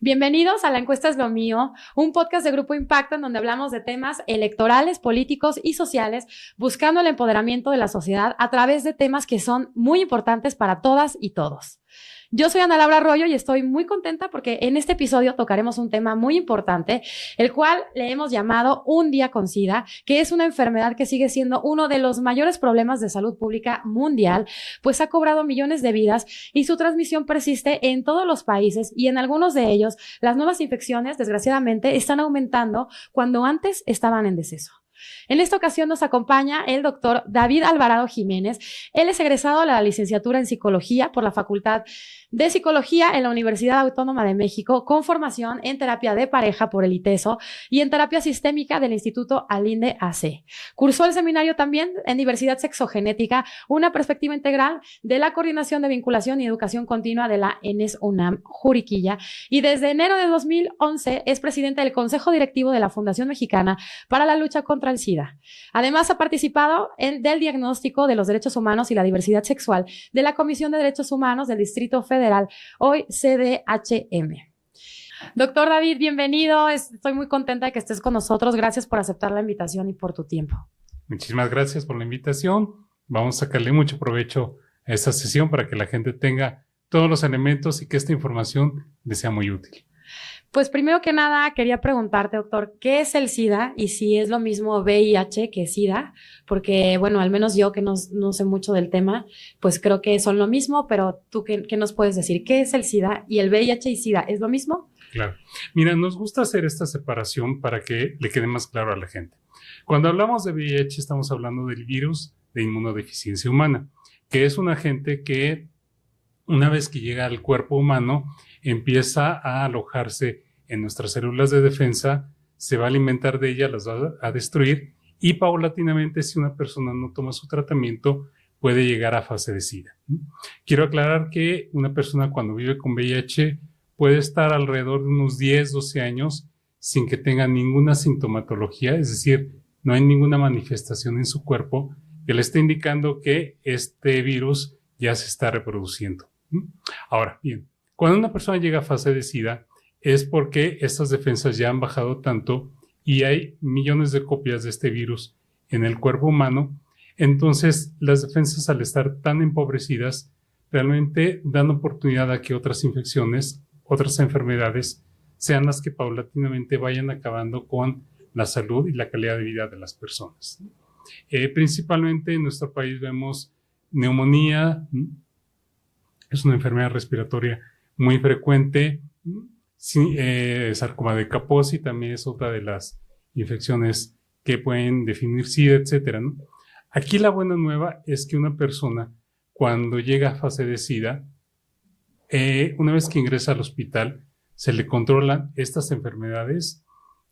Bienvenidos a La Encuesta es lo mío, un podcast de Grupo Impacto en donde hablamos de temas electorales, políticos y sociales, buscando el empoderamiento de la sociedad a través de temas que son muy importantes para todas y todos. Yo soy Ana Laura Arroyo y estoy muy contenta porque en este episodio tocaremos un tema muy importante, el cual le hemos llamado Un día con SIDA, que es una enfermedad que sigue siendo uno de los mayores problemas de salud pública mundial, pues ha cobrado millones de vidas y su transmisión persiste en todos los países y en algunos de ellos las nuevas infecciones, desgraciadamente, están aumentando cuando antes estaban en deceso. En esta ocasión nos acompaña el doctor David Alvarado Jiménez. Él es egresado de la licenciatura en Psicología por la Facultad de Psicología en la Universidad Autónoma de México, con formación en terapia de pareja por el ITESO y en terapia sistémica del Instituto Alinde AC. Cursó el seminario también en diversidad sexogenética, una perspectiva integral de la Coordinación de Vinculación y Educación Continua de la ENES UNAM Juriquilla, y desde enero de 2011 es presidente del Consejo Directivo de la Fundación Mexicana para la Lucha contra el SIDA. Además, ha participado del diagnóstico de los derechos humanos y la diversidad sexual de la Comisión de Derechos Humanos del Distrito Federal, hoy CDHM. Doctor David, bienvenido. Estoy muy contenta de que estés con nosotros. Gracias por aceptar la invitación y por tu tiempo. Muchísimas gracias por la invitación. Vamos a sacarle mucho provecho a esta sesión para que la gente tenga todos los elementos y que esta información les sea muy útil. Pues primero que nada quería preguntarte, doctor, ¿qué es el SIDA y si es lo mismo VIH que SIDA? Porque, bueno, al menos yo que no sé mucho del tema, pues creo que son lo mismo, pero tú, ¿qué nos puedes decir? ¿Qué es el SIDA y el VIH y SIDA? ¿Es lo mismo? Claro. Mira, nos gusta hacer esta separación para que le quede más claro a la gente. Cuando hablamos de VIH estamos hablando del virus de inmunodeficiencia humana, que es un agente que una vez que llega al cuerpo humano empieza a alojarse en nuestras células de defensa, se va a alimentar de ellas, las va a destruir y paulatinamente, si una persona no toma su tratamiento, puede llegar a fase de SIDA. Quiero aclarar que una persona cuando vive con VIH puede estar alrededor de unos 10, 12 años sin que tenga ninguna sintomatología, es decir, no hay ninguna manifestación en su cuerpo que le esté indicando que este virus ya se está reproduciendo. Ahora, bien, cuando una persona llega a fase de SIDA es porque estas defensas ya han bajado tanto y hay millones de copias de este virus en el cuerpo humano. Entonces, las defensas, al estar tan empobrecidas, realmente dan oportunidad a que otras infecciones, otras enfermedades, sean las que paulatinamente vayan acabando con la salud y la calidad de vida de las personas. Principalmente en nuestro país vemos neumonía, es una enfermedad respiratoria muy frecuente. Sarcoma de Kaposi también es otra de las infecciones que pueden definir SIDA, etcétera, ¿no? Aquí la buena nueva es que una persona, cuando llega a fase de SIDA, una vez que ingresa al hospital, se le controlan estas enfermedades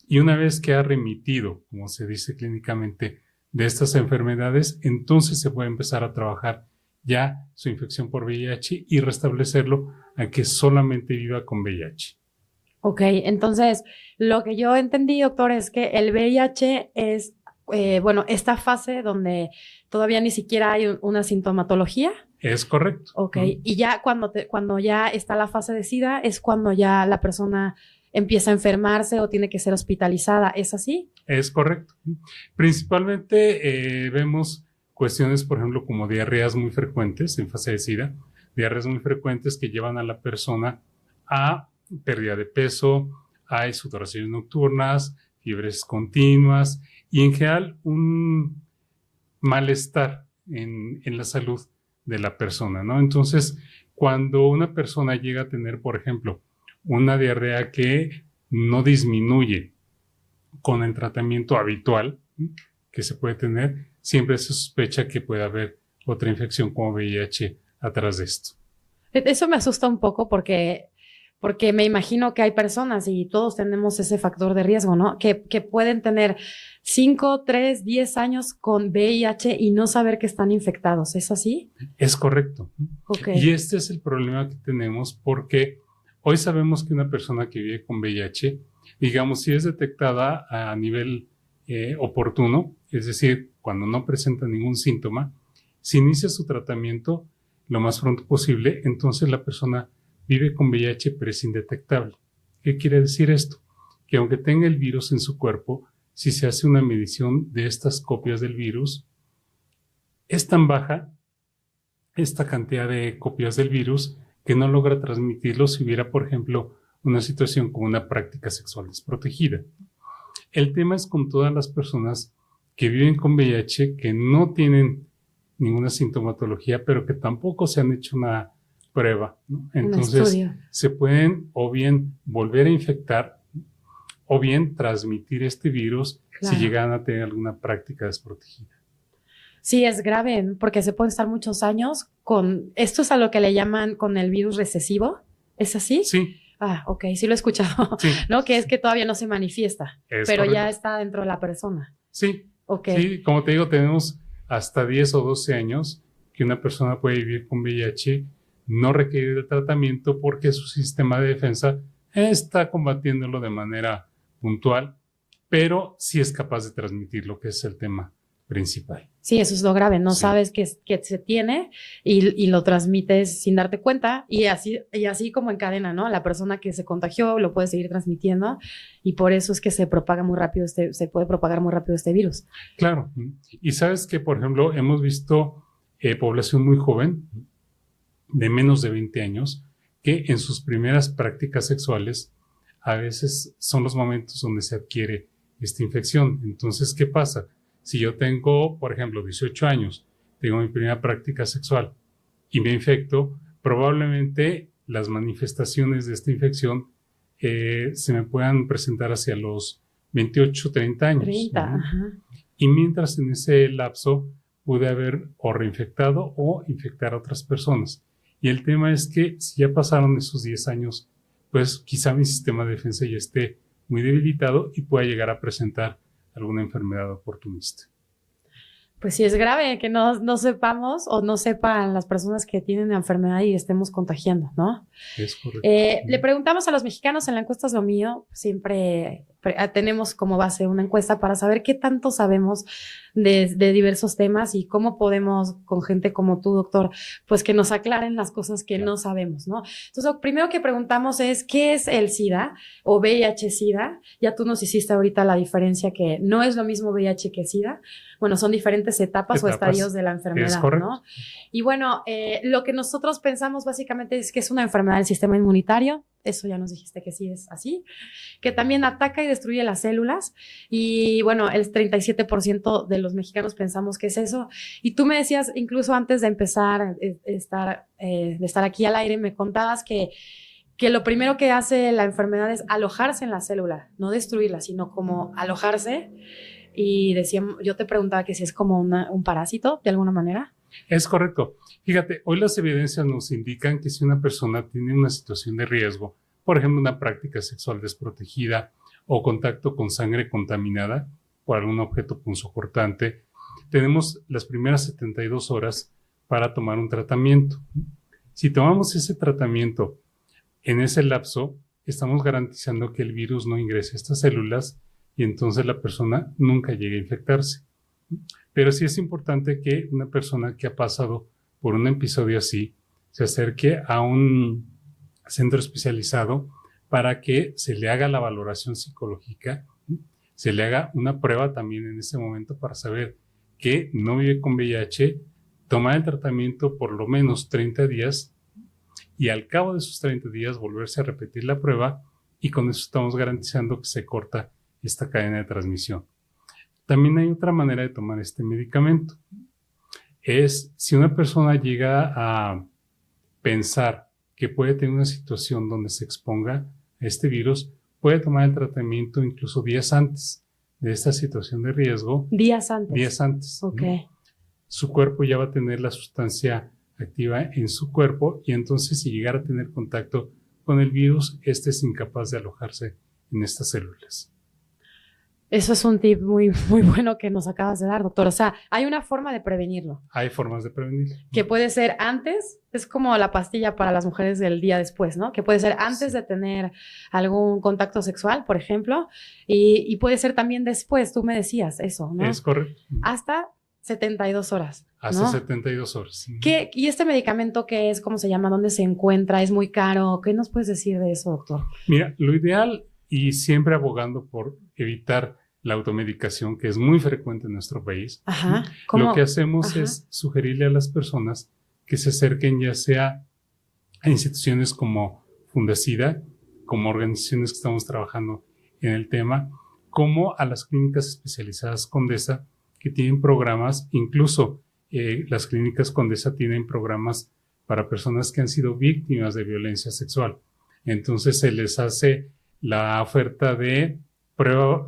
y una vez que ha remitido, como se dice clínicamente, de estas enfermedades, entonces se puede empezar a trabajar ya su infección por VIH y restablecerlo a que solamente viva con VIH. Ok, entonces lo que yo entendí, doctor, es que el VIH es, esta fase donde todavía ni siquiera hay una sintomatología. Es correcto. Ok, y ya cuando ya está la fase de SIDA es cuando ya la persona empieza a enfermarse o tiene que ser hospitalizada, ¿es así? Es correcto. Principalmente vemos cuestiones, por ejemplo, como diarreas muy frecuentes en fase de SIDA, diarreas muy frecuentes que llevan a la persona a pérdida de peso, hay sudoraciones nocturnas, fiebres continuas y en general un malestar en la salud de la persona, ¿no? Entonces, cuando una persona llega a tener, por ejemplo, una diarrea que no disminuye con el tratamiento habitual que se puede tener, siempre se sospecha que puede haber otra infección como VIH atrás de esto. Eso me asusta un poco porque me imagino que hay personas y todos tenemos ese factor de riesgo, ¿no? Que pueden tener 5, 3, 10 años con VIH y no saber que están infectados. ¿Es así? Es correcto. Okay. Y este es el problema que tenemos porque hoy sabemos que una persona que vive con VIH, digamos, si es detectada a nivel oportuno, es decir, cuando no presenta ningún síntoma, si inicia su tratamiento lo más pronto posible, entonces la persona vive con VIH pero es indetectable. ¿Qué quiere decir esto? Que aunque tenga el virus en su cuerpo, si se hace una medición de estas copias del virus, es tan baja esta cantidad de copias del virus que no logra transmitirlo si hubiera, por ejemplo, una situación como una práctica sexual desprotegida. El tema es con todas las personas que viven con VIH, que no tienen ninguna sintomatología, pero que tampoco se han hecho una prueba, ¿no? Entonces, se pueden o bien volver a infectar o bien transmitir este virus si llegan a tener alguna práctica desprotegida. Sí, es grave, porque se pueden estar muchos años con... Esto es a lo que le llaman con el virus recesivo, ¿es así? Sí. Ah, ok, sí lo he escuchado, sí. ¿No? Que es que todavía no se manifiesta, pero correcto. Ya está dentro de la persona. Sí, okay. Sí, como te digo, tenemos hasta 10 o 12 años que una persona puede vivir con VIH, no requiere de tratamiento porque su sistema de defensa está combatiéndolo de manera puntual, pero sí es capaz de transmitir lo que es el tema principal. Sí, eso es lo grave, no sabes que se tiene y lo transmites sin darte cuenta y así como en cadena, ¿no? La persona que se contagió lo puede seguir transmitiendo y por eso es que se propaga muy rápido se puede propagar muy rápido este virus. Claro, y sabes que, por ejemplo, hemos visto población muy joven, de menos de 20 años, que en sus primeras prácticas sexuales a veces son los momentos donde se adquiere esta infección. Entonces, ¿qué pasa? Si yo tengo, por ejemplo, 18 años, tengo mi primera práctica sexual y me infecto, probablemente las manifestaciones de esta infección se me puedan presentar hacia los 28, 30 años. 30, ¿no? Ajá. Y mientras en ese lapso pude haber o reinfectado o infectar a otras personas. Y el tema es que si ya pasaron esos 10 años, pues quizá mi sistema de defensa ya esté muy debilitado y pueda llegar a presentar alguna enfermedad oportunista. Pues sí, es grave que no sepamos o no sepan las personas que tienen la enfermedad y estemos contagiando, ¿no? Es correcto. Le preguntamos a los mexicanos en la encuesta Es lo mío, siempre tenemos como base una encuesta para saber qué tanto sabemos de diversos temas y cómo podemos, con gente como tú, doctor, pues que nos aclaren las cosas que no sabemos, ¿no? Entonces, lo primero que preguntamos es, ¿qué es el SIDA o VIH-SIDA? Ya tú nos hiciste ahorita la diferencia que no es lo mismo VIH que SIDA. Bueno, son diferentes etapas o estadios de la enfermedad, ¿no? Y bueno, lo que nosotros pensamos básicamente es que es una enfermedad del sistema inmunitario. Eso ya nos dijiste que sí es así, que también ataca y destruye las células y bueno, el 37% de los mexicanos pensamos que es eso. Y tú me decías, incluso antes de empezar de estar aquí al aire, me contabas que lo primero que hace la enfermedad es alojarse en la célula, no destruirla, sino como alojarse. Y yo te preguntaba que si es como un parásito, de alguna manera. Es correcto. Fíjate, hoy las evidencias nos indican que si una persona tiene una situación de riesgo, por ejemplo, una práctica sexual desprotegida o contacto con sangre contaminada por algún objeto punzocortante, tenemos las primeras 72 horas para tomar un tratamiento. Si tomamos ese tratamiento en ese lapso, estamos garantizando que el virus no ingrese a estas células y entonces la persona nunca llegue a infectarse. Pero sí es importante que una persona que ha pasado por un episodio así se acerque a un centro especializado para que se le haga la valoración psicológica, se le haga una prueba también en ese momento para saber que no vive con VIH, tomar el tratamiento por lo menos 30 días y al cabo de esos 30 días volverse a repetir la prueba y con eso estamos garantizando que se corta esta cadena de transmisión. También hay otra manera de tomar este medicamento. Es si una persona llega a pensar que puede tener una situación donde se exponga a este virus, puede tomar el tratamiento incluso días antes de esta situación de riesgo. Días antes. Días antes. Ok. ¿No? Su cuerpo ya va a tener la sustancia activa en su cuerpo y entonces si llegara a tener contacto con el virus, este es incapaz de alojarse en estas células. Eso es un tip muy, muy bueno que nos acabas de dar, doctor. O sea, hay una forma de prevenirlo. Hay formas de prevenirlo. Que puede ser antes, es como la pastilla para las mujeres del día después, ¿no? Que puede ser antes de tener algún contacto sexual, por ejemplo, y puede ser también después, tú me decías eso, ¿no? Es correcto. Hasta 72 horas. Hasta ¿no? 72 horas. ¿Y este medicamento qué es? ¿Cómo se llama? ¿Dónde se encuentra? ¿Es muy caro? ¿Qué nos puedes decir de eso, doctor? Mira, lo ideal y siempre abogando por evitar la automedicación, que es muy frecuente en nuestro país. Ajá. Lo que hacemos es sugerirle a las personas que se acerquen ya sea a instituciones como Fundacida, como organizaciones que estamos trabajando en el tema, como a las clínicas especializadas Condesa, que tienen programas, incluso las clínicas Condesa tienen programas para personas que han sido víctimas de violencia sexual. Entonces se les hace la oferta de prueba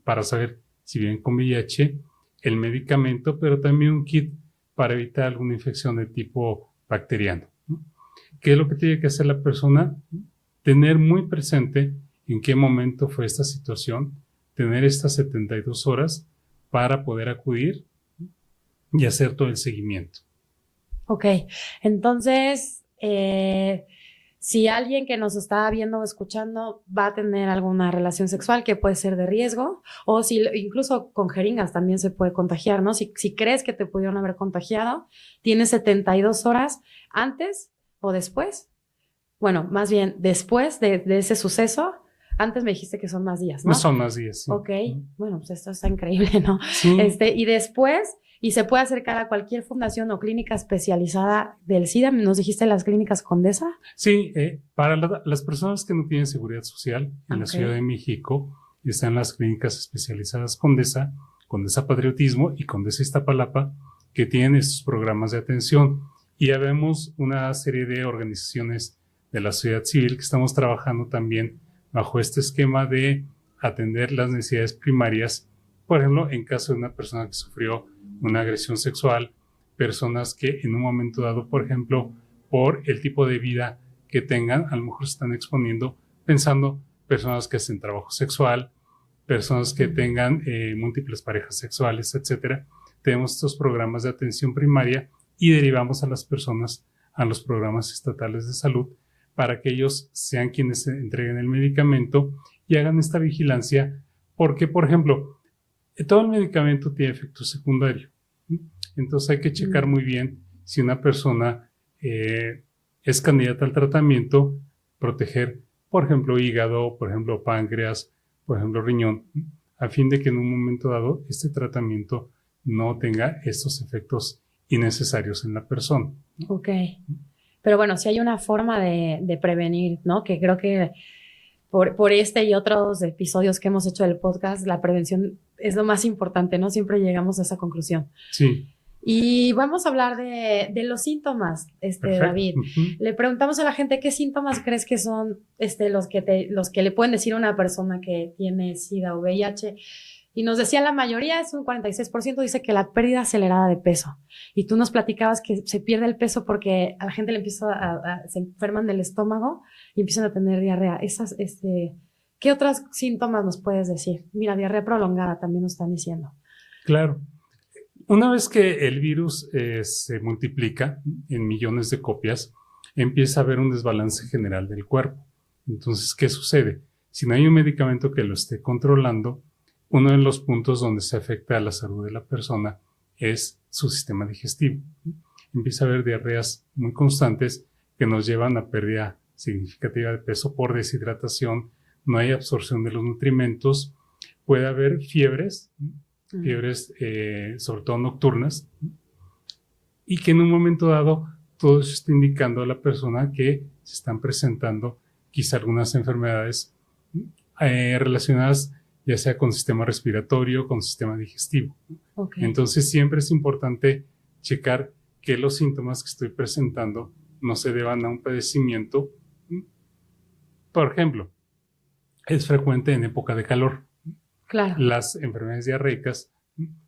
para saber si vienen con VIH, el medicamento, pero también un kit para evitar alguna infección de tipo bacteriano, ¿no? ¿Qué es lo que tiene que hacer la persona? Tener muy presente en qué momento fue esta situación, tener estas 72 horas para poder acudir y hacer todo el seguimiento. Ok, entonces, si alguien que nos está viendo o escuchando va a tener alguna relación sexual que puede ser de riesgo, o si incluso con jeringas también se puede contagiar, ¿no? Si crees que te pudieron haber contagiado, tienes 72 horas antes o después. Bueno, más bien después de ese suceso. Antes me dijiste que son más días, ¿no? No son más días, sí. Ok, bueno, pues esto está increíble, ¿no? Sí. Y después, y se puede acercar a cualquier fundación o clínica especializada del SIDA. ¿Nos dijiste las clínicas Condesa? Sí, para las personas que no tienen seguridad social en la Ciudad de México, están las clínicas especializadas Condesa, Condesa Patriotismo y Condesa Iztapalapa, que tienen estos programas de atención. Y ya vemos una serie de organizaciones de la sociedad civil que estamos trabajando también bajo este esquema de atender las necesidades primarias, por ejemplo, en caso de una persona que sufrió una agresión sexual, personas que en un momento dado, por ejemplo, por el tipo de vida que tengan, a lo mejor se están exponiendo, pensando personas que hacen trabajo sexual, personas que tengan múltiples parejas sexuales, etcétera. Tenemos estos programas de atención primaria y derivamos a las personas a los programas estatales de salud para que ellos sean quienes entreguen el medicamento y hagan esta vigilancia, porque, por ejemplo, todo el medicamento tiene efecto secundario. Entonces hay que checar muy bien si una persona es candidata al tratamiento, proteger, por ejemplo, hígado, por ejemplo, páncreas, por ejemplo, riñón, a fin de que en un momento dado este tratamiento no tenga estos efectos innecesarios en la persona. Ok. Pero bueno, sí hay una forma de prevenir, ¿no? Que creo que por este y otros episodios que hemos hecho del podcast, la prevención es lo más importante, ¿no? Siempre llegamos a esa conclusión. Sí. Y vamos a hablar de los síntomas, David. Le preguntamos a la gente qué síntomas crees que son los que le pueden decir a una persona que tiene SIDA o VIH. Y nos decía la mayoría, es un 46%, dice que la pérdida acelerada de peso. Y tú nos platicabas que se pierde el peso porque a la gente le empieza se enferman del estómago y empiezan a tener diarrea. ¿Qué otros síntomas nos puedes decir? Mira, diarrea prolongada también nos están diciendo. Claro. Una vez que el virus se multiplica en millones de copias, empieza a haber un desbalance general del cuerpo. Entonces, ¿qué sucede? Si no hay un medicamento que lo esté controlando, uno de los puntos donde se afecta a la salud de la persona es su sistema digestivo. Empieza a haber diarreas muy constantes que nos llevan a pérdida significativa de peso por deshidratación, no hay absorción de los nutrimentos, puede haber fiebres, sobre todo nocturnas, y que en un momento dado todo eso está indicando a la persona que se están presentando quizá algunas enfermedades relacionadas ya sea con sistema respiratorio, con sistema digestivo. Okay. Entonces siempre es importante checar que los síntomas que estoy presentando no se deban a un padecimiento. Por ejemplo, es frecuente en época de calor. Claro. Las enfermedades diarreicas,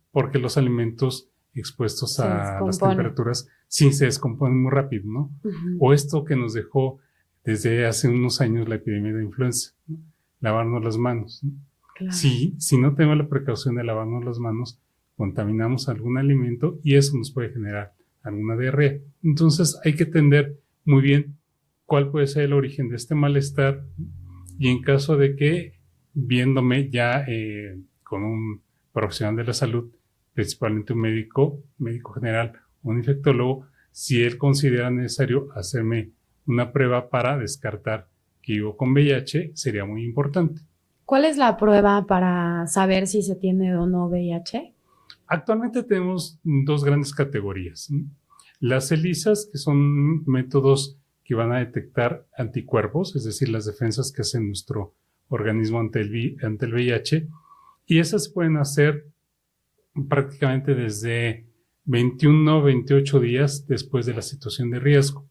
porque los alimentos expuestos a las temperaturas sí se descomponen muy rápido, ¿no? O esto que nos dejó desde hace unos años la epidemia de influenza, ¿no? Lavarnos las manos, ¿no? Claro. Si no tenemos la precaución de lavarnos las manos, contaminamos algún alimento y eso nos puede generar alguna diarrea. Entonces hay que entender muy bien cuál puede ser el origen de este malestar y en caso de que viéndome ya con un profesional de la salud principalmente un médico general, un infectólogo, si él considera necesario hacerme una prueba para descartar que vivo con VIH, sería muy importante. ¿Cuál es la prueba para saber si se tiene o no VIH? Actualmente tenemos dos grandes categorías. Las ELISAs, que son métodos que van a detectar anticuerpos, es decir, las defensas que hace nuestro organismo ante el VIH, y esas se pueden hacer prácticamente desde 21 o 28 días después de la situación de riesgo,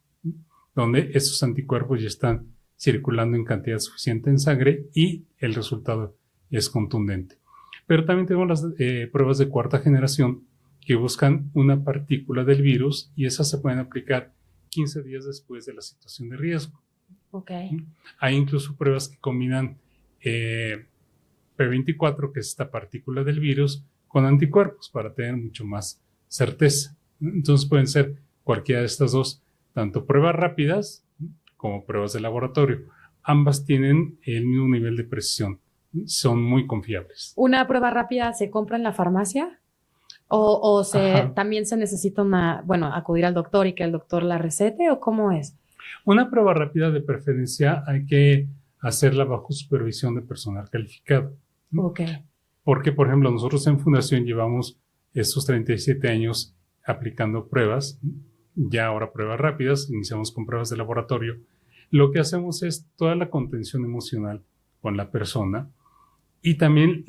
donde esos anticuerpos ya están circulando en cantidad suficiente en sangre y el resultado es contundente. Pero también tenemos las pruebas de cuarta generación que buscan una partícula del virus y esas se pueden aplicar 15 días después de la situación de riesgo. Okay. Hay incluso pruebas que combinan P24, que es esta partícula del virus, con anticuerpos para tener mucho más certeza. Entonces pueden ser cualquiera de estas dos, tanto pruebas rápidas como pruebas de laboratorio. Ambas tienen el mismo nivel de precisión, son muy confiables. ¿Una prueba rápida se compra en la farmacia? ¿O también se necesita acudir al doctor y que el doctor la recete? ¿O cómo es? Una prueba rápida, de preferencia, hay que hacerla bajo supervisión de personal calificado. Okay. Porque, por ejemplo, nosotros en Fundación llevamos estos 37 años aplicando pruebas, ya ahora pruebas rápidas, iniciamos con pruebas de laboratorio. Lo que hacemos es toda la contención emocional con la persona y también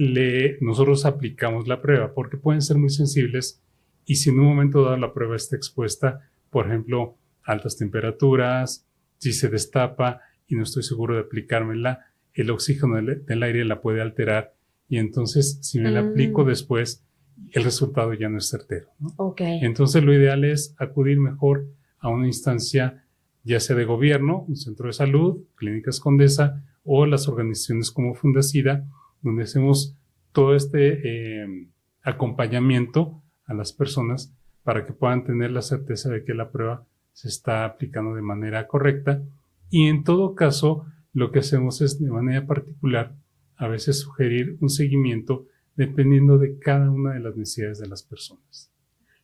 nosotros aplicamos la prueba porque pueden ser muy sensibles y si en un momento dado la prueba está expuesta, por ejemplo, a altas temperaturas, si se destapa y no estoy seguro de aplicármela, el oxígeno del aire la puede alterar y entonces si me la aplico después, el resultado ya no es certero, ¿no? Okay. Entonces lo ideal es acudir mejor a una instancia ya sea de gobierno, un centro de salud, Clínicas Condesa o las organizaciones como Fundacida, donde hacemos todo este acompañamiento a las personas para que puedan tener la certeza de que la prueba se está aplicando de manera correcta y en todo caso lo que hacemos es de manera particular a veces sugerir un seguimiento dependiendo de cada una de las necesidades de las personas.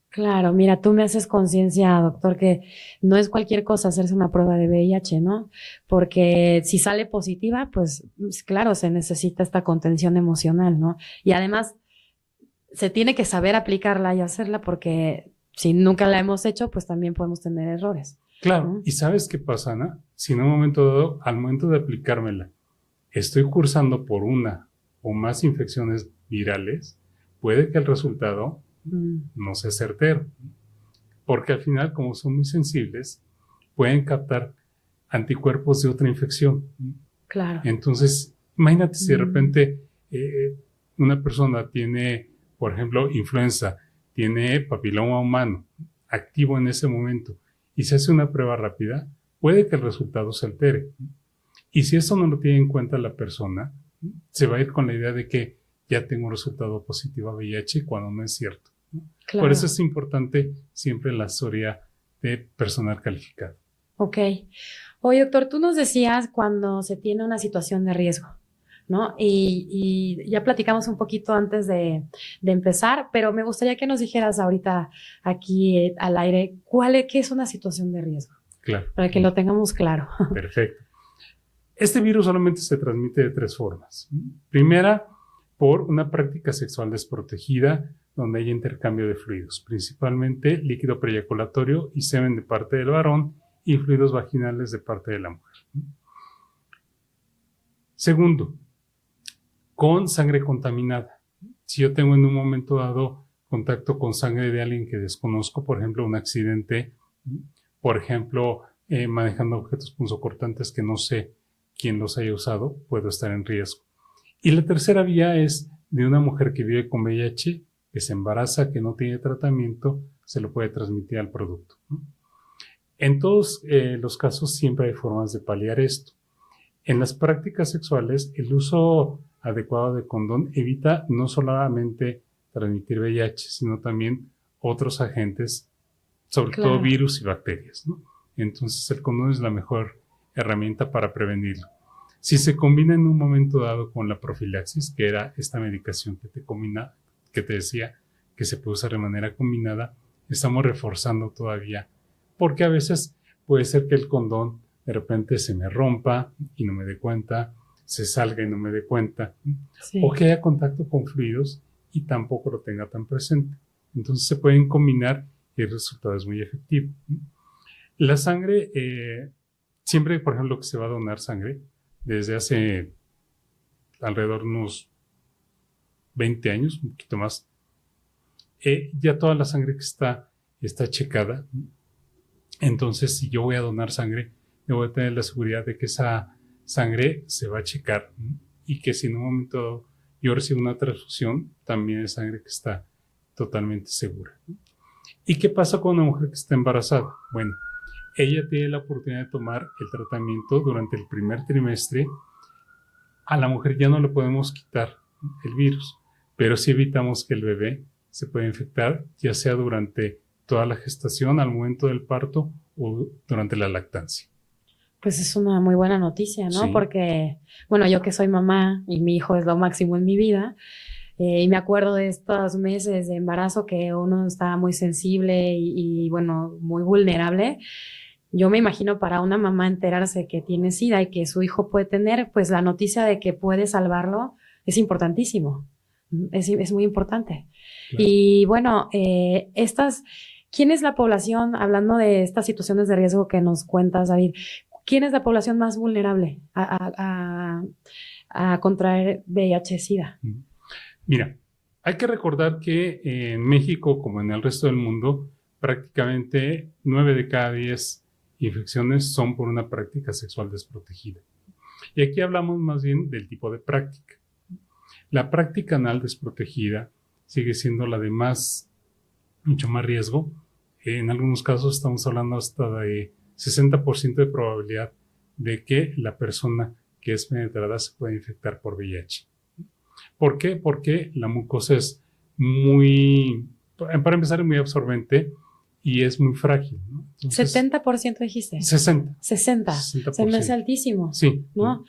Claro, mira, tú me haces conciencia, doctor, que no es cualquier cosa hacerse una prueba de VIH, ¿no? Porque si sale positiva, pues claro, se necesita esta contención emocional, ¿no? Y además se tiene que saber aplicarla y hacerla porque si nunca la hemos hecho, pues también podemos tener errores. Claro, ¿no? ¿Y sabes qué pasa, Ana? Si en un momento dado, al momento de aplicármela, estoy cursando por una o más infecciones virales, puede que el resultado no sea certero, porque al final, como son muy sensibles, pueden captar anticuerpos de otra infección. Claro. Entonces, imagínate si de repente una persona tiene, por ejemplo, influenza, tiene papiloma humano activo en ese momento y se hace una prueba rápida, puede que el resultado se altere. Y si eso no lo tiene en cuenta la persona, se va a ir con la idea de que ya tengo un resultado positivo a VIH cuando no es cierto. Claro. Por eso es importante siempre la asesoría de personal calificado. Ok. Oye, doctor, tú nos decías cuando se tiene una situación de riesgo, ¿no? Y ya platicamos un poquito antes de empezar, pero me gustaría que nos dijeras ahorita aquí al aire, ¿qué es una situación de riesgo? Claro. Para que lo tengamos claro. Perfecto. Este virus solamente se transmite de 3 formas. Primera, por una práctica sexual desprotegida, donde hay intercambio de fluidos, principalmente líquido preeyaculatorio y semen de parte del varón y fluidos vaginales de parte de la mujer. Segundo, con sangre contaminada. Si yo tengo en un momento dado contacto con sangre de alguien que desconozco, por ejemplo, un accidente, por ejemplo, manejando objetos punzocortantes que no sé quién los haya usado, puedo estar en riesgo. Y la tercera vía es de una mujer que vive con VIH, que se embaraza, que no tiene tratamiento, se lo puede transmitir al producto, ¿no? En todos los casos siempre hay formas de paliar esto. En las prácticas sexuales, el uso adecuado de condón evita no solamente transmitir VIH, sino también otros agentes, sobre todo virus y bacterias, ¿no? Entonces el condón es la mejor herramienta para prevenirlo. Si se combina en un momento dado con la profilaxis, que era esta medicación que te decía, que se puede usar de manera combinada, estamos reforzando todavía, porque a veces puede ser que el condón de repente se me rompa y no me dé cuenta, se salga y no me dé cuenta, Sí. o que haya contacto con fluidos y tampoco lo tenga tan presente. Entonces se pueden combinar y el resultado es muy efectivo. La sangre, siempre, por ejemplo, que se va a donar sangre, desde hace alrededor de unos 20 años, un poquito más, ya toda la sangre que está checada. Entonces, si yo voy a donar sangre, yo voy a tener la seguridad de que esa sangre se va a checar y que si en un momento dado yo recibo una transfusión, también es sangre que está totalmente segura. ¿Y qué pasa con una mujer que está embarazada? Bueno, ella tiene la oportunidad de tomar el tratamiento durante el primer trimestre. A la mujer ya no le podemos quitar el virus, pero sí evitamos que el bebé se pueda infectar, ya sea durante toda la gestación, al momento del parto o durante la lactancia. Pues es una muy buena noticia, ¿no? Sí. Porque, bueno, yo que soy mamá y mi hijo es lo máximo en mi vida, y me acuerdo de estos meses de embarazo que uno está muy sensible bueno, muy vulnerable. Yo me imagino para una mamá enterarse que tiene SIDA y que su hijo puede tener, pues la noticia de que puede salvarlo es importantísimo. Es muy importante. Claro. Y bueno, ¿quién es la población, hablando de estas situaciones de riesgo que nos cuentas, David, quién es la población más vulnerable a contraer VIH-Sida? Mira, hay que recordar que en México, como en el resto del mundo, prácticamente 9 de cada 10 infecciones son por una práctica sexual desprotegida. Y aquí hablamos más bien del tipo de práctica. La práctica anal desprotegida sigue siendo la de mucho más riesgo. En algunos casos estamos hablando hasta de 60% de probabilidad de que la persona que es penetrada se pueda infectar por VIH. ¿Por qué? Porque la mucosa es para empezar, es muy absorbente y es muy frágil, ¿no? Entonces, 70% dijiste. 60. 60. Se me hace altísimo. Sí. ¿No?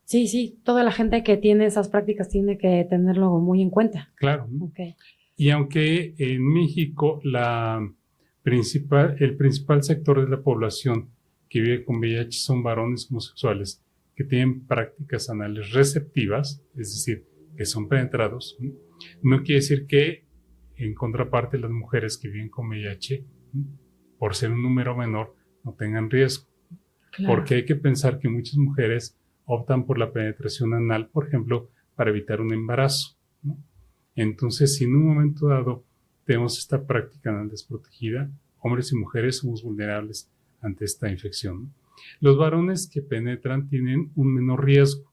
Sí, toda la gente que tiene esas prácticas tiene que tenerlo muy en cuenta. Claro. Okay. Y aunque en México el principal sector de la población que vive con VIH son varones homosexuales que tienen prácticas anales receptivas, es decir, que son penetrados, no quiere decir que en contraparte las mujeres que viven con VIH, por ser un número menor, no tengan riesgo. Claro. Porque hay que pensar que muchas mujeres optan por la penetración anal, por ejemplo, para evitar un embarazo, ¿no? Entonces, si en un momento dado tenemos esta práctica anal desprotegida, hombres y mujeres somos vulnerables ante esta infección. Los varones que penetran tienen un menor riesgo.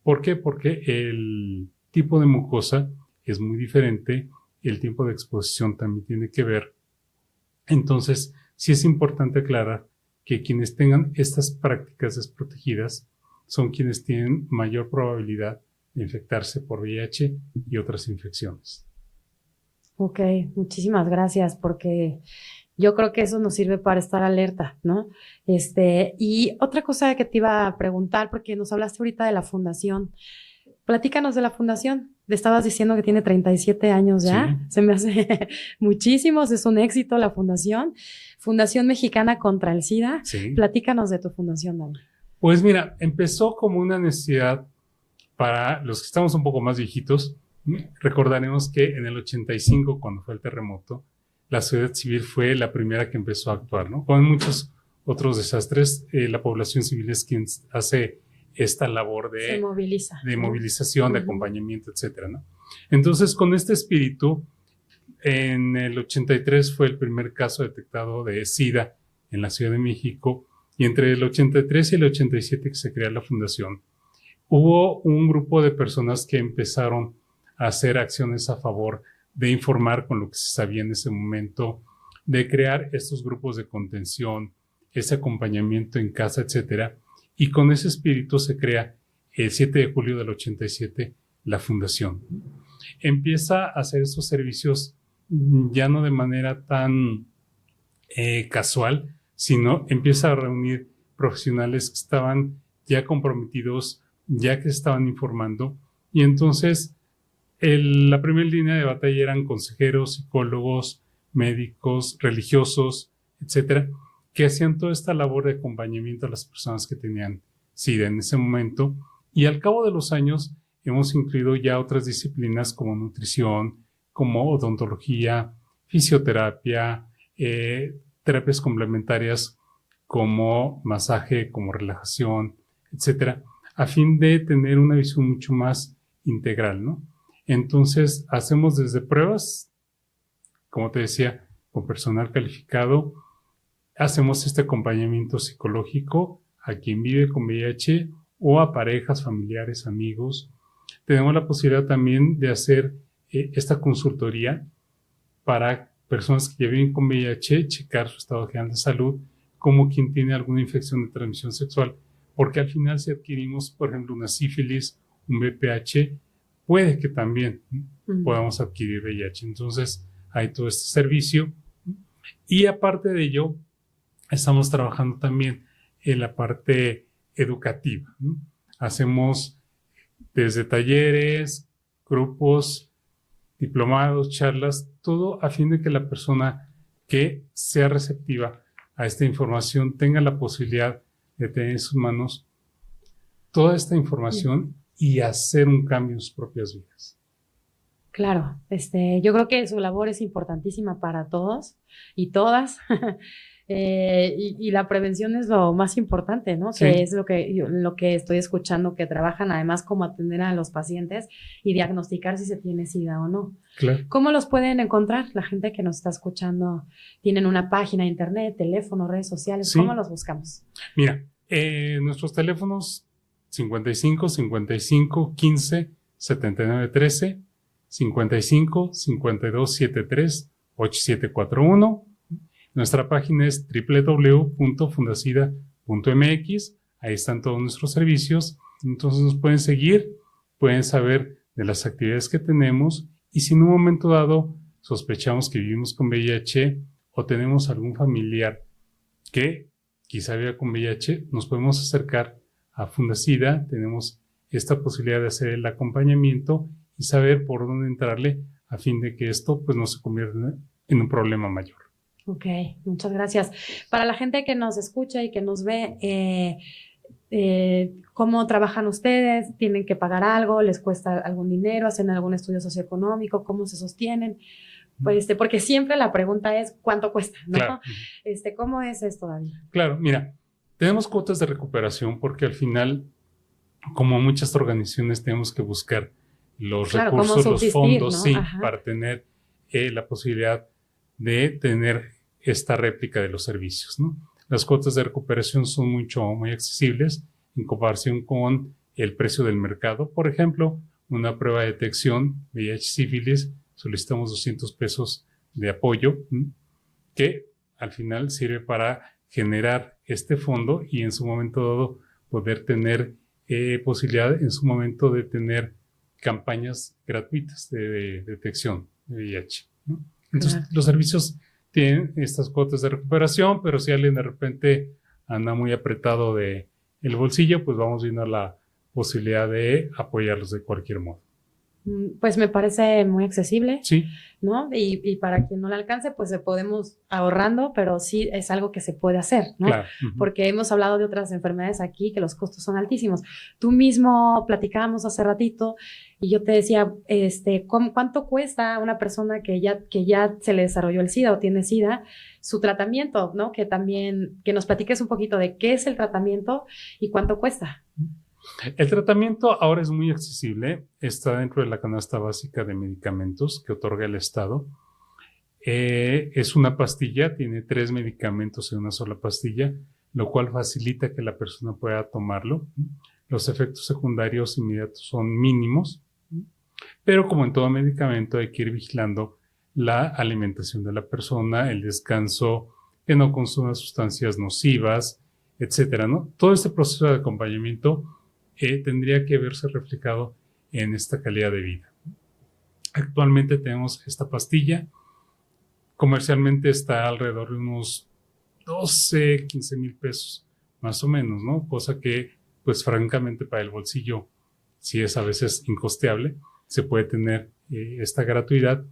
¿Por qué? Porque el tipo de mucosa es muy diferente, el tiempo de exposición también tiene que ver. Entonces, sí es importante aclarar que quienes tengan estas prácticas desprotegidas son quienes tienen mayor probabilidad de infectarse por VIH y otras infecciones. Ok, muchísimas gracias, porque yo creo que eso nos sirve para estar alerta, ¿no? Y otra cosa que te iba a preguntar, porque nos hablaste ahorita de la fundación. Platícanos de la fundación. Le estabas diciendo que tiene 37 años ya. Sí. Se me hace muchísimos. Es un éxito la fundación. Fundación Mexicana contra el SIDA. Sí. Platícanos de tu fundación, David. Pues mira, empezó como una necesidad para los que estamos un poco más viejitos. Recordaremos que en el 85, cuando fue el terremoto, la sociedad civil fue la primera que empezó a actuar, ¿no? Con muchos otros desastres, la población civil es quien hace esta labor de movilización, de acompañamiento, etcétera, ¿no? Entonces, con este espíritu, en el 83 fue el primer caso detectado de SIDA en la Ciudad de México, y entre el 83 y el 87 que se crea la fundación, hubo un grupo de personas que empezaron a hacer acciones a favor de informar con lo que se sabía en ese momento, de crear estos grupos de contención, ese acompañamiento en casa, etcétera. Y con ese espíritu se crea el 7 de julio del 87 la fundación. Empieza a hacer esos servicios ya no de manera tan casual, sino empieza a reunir profesionales que estaban ya comprometidos, ya que estaban informando, y entonces La primera línea de batalla eran consejeros, psicólogos, médicos, religiosos, etcétera, que hacían toda esta labor de acompañamiento a las personas que tenían SIDA en ese momento. Y al cabo de los años hemos incluido ya otras disciplinas como nutrición, como odontología, fisioterapia, terapias complementarias como masaje, como relajación, etcétera, a fin de tener una visión mucho más integral, ¿no? Entonces, hacemos desde pruebas, como te decía, con personal calificado, hacemos este acompañamiento psicológico a quien vive con VIH o a parejas, familiares, amigos. Tenemos la posibilidad también de hacer esta consultoría para personas que ya viven con VIH, checar su estado general de salud, como quien tiene alguna infección de transmisión sexual, porque al final si adquirimos, por ejemplo, una sífilis, un VPH, puede que también podamos adquirir VIH. Entonces, hay todo este servicio. Y aparte de ello, estamos trabajando también en la parte educativa, ¿no? Hacemos desde talleres, grupos, diplomados, charlas, todo a fin de que la persona que sea receptiva a esta información tenga la posibilidad de tener en sus manos toda esta información y hacer un cambio en sus propias vidas. Claro, yo creo que su labor es importantísima para todos y todas. Y la prevención es lo más importante, ¿no? Sí. Que es lo que estoy escuchando, que trabajan además como atender a los pacientes y diagnosticar si se tiene SIDA o no. Claro. ¿Cómo los pueden encontrar? La gente que nos está escuchando, ¿tienen una página de internet, teléfono, redes sociales? Sí. ¿Cómo los buscamos? Mira, nuestros teléfonos 55 55 15 79 13, 55 52 73 8741. Nuestra página es www.fundacida.mx. Ahí están todos nuestros servicios. Entonces nos pueden seguir, pueden saber de las actividades que tenemos y si en un momento dado sospechamos que vivimos con VIH o tenemos algún familiar que quizá viva con VIH, nos podemos acercar a Fundacida. Tenemos esta posibilidad de hacer el acompañamiento y saber por dónde entrarle a fin de que esto pues no se convierta en un problema mayor. Ok, muchas gracias. Para la gente que nos escucha y que nos ve, ¿cómo trabajan ustedes? ¿Tienen que pagar algo? ¿Les cuesta algún dinero? ¿Hacen algún estudio socioeconómico? ¿Cómo se sostienen? Pues, porque siempre la pregunta es ¿cuánto cuesta? ¿No? Claro. ¿Cómo es esto, David? Claro, mira, tenemos cuotas de recuperación porque al final, como muchas organizaciones, tenemos que buscar los recursos, los fondos, ¿no? Sí, para tener la posibilidad de tener esta réplica de los servicios, ¿no? Las cuotas de recuperación son muy accesibles en comparación con el precio del mercado. Por ejemplo, una prueba de detección VIH-sífilis, solicitamos 200 pesos de apoyo, que al final sirve para generar este fondo y en su momento dado poder tener posibilidad en su momento de tener campañas gratuitas de detección de VIH, ¿no? Entonces, los servicios tienen estas cuotas de recuperación, pero si alguien de repente anda muy apretado de el bolsillo, pues vamos viendo la posibilidad de apoyarlos de cualquier modo. Pues me parece muy accesible, sí, ¿no? Y para quien no le alcance, pues se podemos ahorrando, pero sí es algo que se puede hacer, ¿no? Claro. Porque hemos hablado de otras enfermedades aquí que los costos son altísimos. Tú mismo platicábamos hace ratito y yo te decía, ¿cuánto cuesta a una persona que ya se le desarrolló el SIDA o tiene SIDA su tratamiento, ¿no? Que también, que nos platiques un poquito de qué es el tratamiento y cuánto cuesta. El tratamiento ahora es muy accesible, está dentro de la canasta básica de medicamentos que otorga el Estado. Es una pastilla, tiene 3 medicamentos en una sola pastilla, lo cual facilita que la persona pueda tomarlo. Los efectos secundarios inmediatos son mínimos, pero como en todo medicamento hay que ir vigilando la alimentación de la persona, el descanso, que no consuma sustancias nocivas, etcétera, ¿no? Todo este proceso de acompañamiento tendría que verse reflejado en esta calidad de vida. Actualmente tenemos esta pastilla, comercialmente está alrededor de unos 12, 15 mil pesos, más o menos, ¿no? Cosa que, pues francamente, para el bolsillo sí es a veces incosteable, se puede tener esta gratuidad.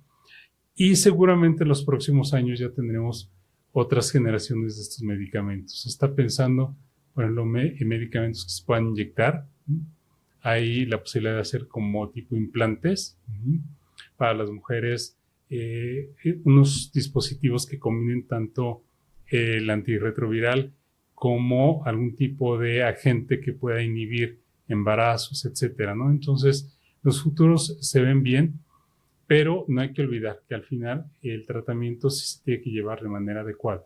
Y seguramente en los próximos años ya tendremos otras generaciones de estos medicamentos. Se está pensando, por ejemplo, en medicamentos que se puedan inyectar. Hay la posibilidad de hacer como tipo implantes. Para las mujeres, unos dispositivos que combinen tanto el antirretroviral como algún tipo de agente que pueda inhibir embarazos, etcétera, ¿no? Entonces, los futuros se ven bien, pero no hay que olvidar que al final el tratamiento sí se tiene que llevar de manera adecuada.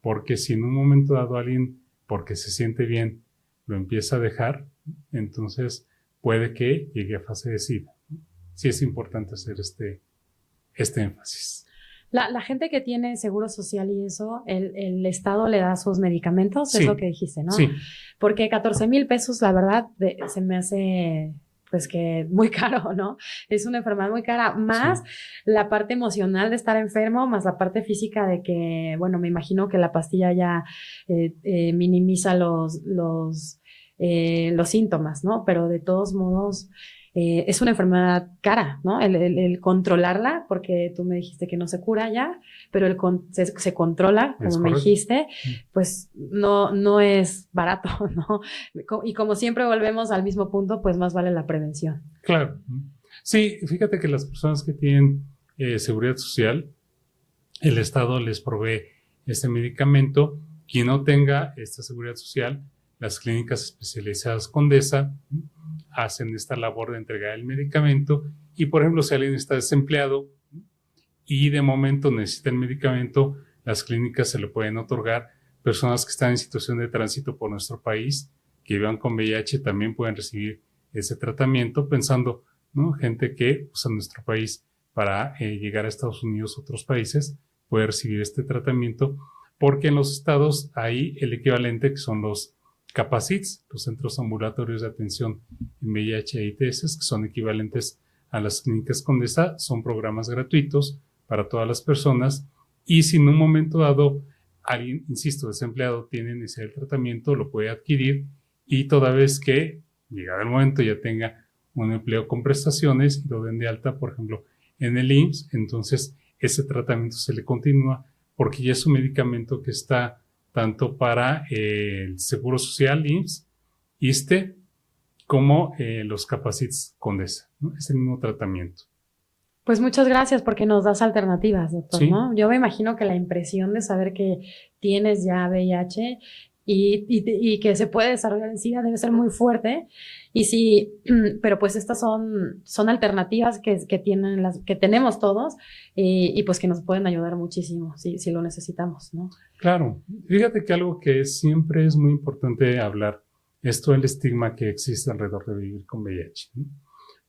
Porque si en un momento dado alguien, porque se siente bien, lo empieza a dejar, entonces puede que llegue a fase de SIDA. Sí es importante hacer este énfasis. La gente que tiene seguro social y eso, el Estado le da sus medicamentos, Sí, es lo que dijiste, ¿no? Sí. Porque 14,000 pesos, la verdad, se me hace pues que muy caro, ¿no? Es una enfermedad muy cara, más la parte emocional de estar enfermo, más la parte física de que, bueno, me imagino que la pastilla ya minimiza los síntomas, ¿no? Pero de todos modos, es una enfermedad cara, ¿no? El controlarla, porque tú me dijiste que no se cura ya, pero se controla, como me dijiste, pues no es barato, ¿no? Y como siempre volvemos al mismo punto, pues más vale la prevención. Claro. Sí, fíjate que las personas que tienen seguridad social, el Estado les provee este medicamento. Quien no tenga esta seguridad social, las clínicas especializadas Condesa hacen esta labor de entregar el medicamento y, por ejemplo, si alguien está desempleado y de momento necesita el medicamento, las clínicas se lo pueden otorgar. Personas que están en situación de tránsito por nuestro país, que vivan con VIH, también pueden recibir ese tratamiento, pensando, ¿no? Gente que usa nuestro país para llegar a Estados Unidos, otros países, puede recibir este tratamiento, porque en los estados hay el equivalente que son los Capacits, los centros ambulatorios de atención en VIH e ITS, que son equivalentes a las clínicas Condesa, son programas gratuitos para todas las personas, y si en un momento dado alguien, insisto, desempleado, tiene necesidad de tratamiento, lo puede adquirir, y toda vez que, llegado el momento, ya tenga un empleo con prestaciones y lo den de alta, por ejemplo, en el IMSS, entonces ese tratamiento se le continúa, porque ya es un medicamento que está tanto para el Seguro Social, IMSS, ISSSTE, como los Capacits Condesa, ¿no? Es el mismo tratamiento. Pues muchas gracias porque nos das alternativas, doctor, Sí. ¿no? Yo me imagino que la impresión de saber que tienes ya VIH y que se puede desarrollar en SIDA debe ser muy fuerte. Y sí, pero pues estas son alternativas que tenemos todos y pues que nos pueden ayudar muchísimo si lo necesitamos, ¿no? Claro. Fíjate que algo que siempre es muy importante hablar es todo el estigma que existe alrededor de vivir con VIH, ¿no?